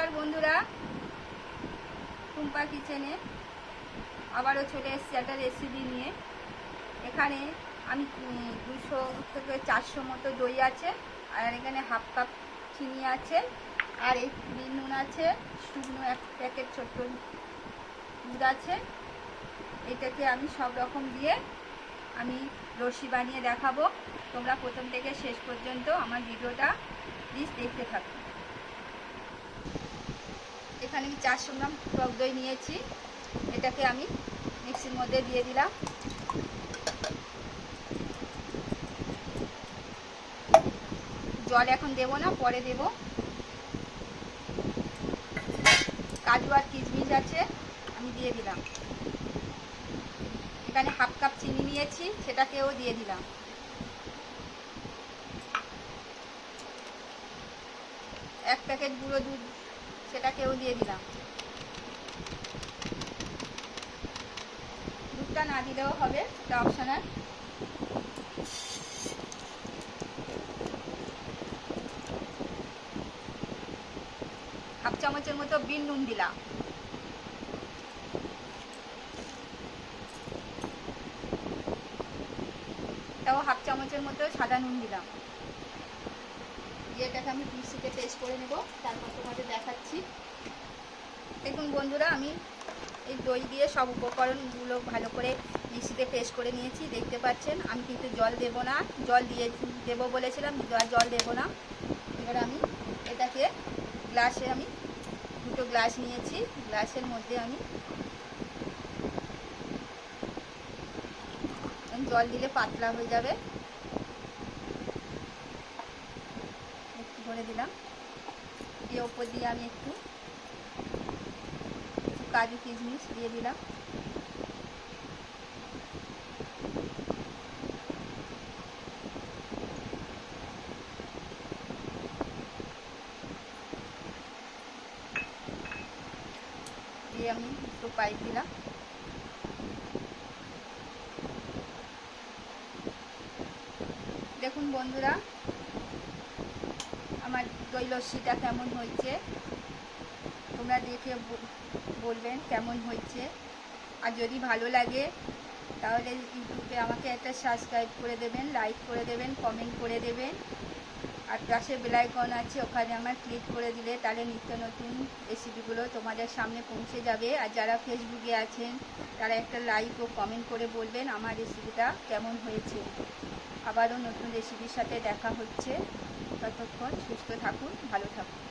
নমস্কার বন্ধুরা, টুম্পা কিচেনে আবারও চলে এসেছি একটা রেসিপি নিয়ে। এখানে আমি 200 থেকে 400 মতো দই আছে, আর এখানে হাফ কাপ চিনি আছে, আর এই নুন আছে, শুকনো 1 প্যাকেট ছোট্ট দুধ আছে। এটাকে আমি সব রকম দিয়ে আমি লস্যি বানিয়ে দেখাবো। তোমরা প্রথম থেকে শেষ পর্যন্ত আমার ভিডিওটা প্লিজ দেখতে থাকো। এখানে আমি 400 গ্রাম টক দই নিয়েছি, এটাকে আমি মিক্সির মধ্যে দিয়ে দিলাম। জল এখন দেব না, পরে দেব। কাজু আর কিশমিশ আছে, আমি দিয়ে দিলাম। এখানে হাফ কাপ চিনি নিয়েছি, সেটাকেও দিয়ে দিলাম। এক প্যাকেট গুঁড়ো দুধ, সেটাকেও দিয়ে দিলাম। দুধটা না দিলেও হবে, এটা অপশনাল। হাফ চামচের মতো বিন নুন দিলাম। এটাও হাফ চামচের মতো সাদা নুন দিলাম। এটাকে আমি মিক্সিতে পেস্ট করে নেব, তারপর তোমাদের দেখাচ্ছি। দেখুন বন্ধুরা, আমি এই দই দিয়ে সব উপকরণগুলো ভালো করে মিক্সিতে পেস্ট করে নিয়েছি, দেখতে পাচ্ছেন। আমি কিন্তু জল দেব না, জল দিয়ে দেবো বলেছিলাম, জল দেব না। এবার আমি এটাকে গ্লাসে, আমি 2টো গ্লাস নিয়েছি, গ্লাসের মধ্যে আমি জল দিলে পাতলা হয়ে যাবে, একটু ভরে দিলাম। দিয়ে ওপর দিয়ে আমি একটু কাজু কিশমিশ দিয়ে দিলাম। দিয়ে আমি একটু পাইপ দিলাম। দেখুন বন্ধুরা, আমার দই লস্যিটা কেমন হয়েছে তোমরা দেখে বলবেন কেমন হয়েছে। আর যদি ভালো লাগে তাহলে ইউটিউবে আমাকে একটা সাবস্ক্রাইব করে দেবেন, লাইক করে দেবেন, কমেন্ট করে দেবেন। আর পাশে বেল আইকন আছে, ওখানে আমার ক্লিক করে দিলে তাহলে নিত্য নতুন রেসিপিগুলো তোমাদের সামনে পৌঁছে যাবে। আর যারা ফেসবুকে আছেন তারা একটা লাইক ও কমেন্ট করে বলবেন আমার রেসিপিটা কেমন হয়েছে। আবারও নতুন রেসিপির সাথে দেখা হচ্ছে। ততক্ষণ সুস্থ থাকুন, ভালো থাকুন।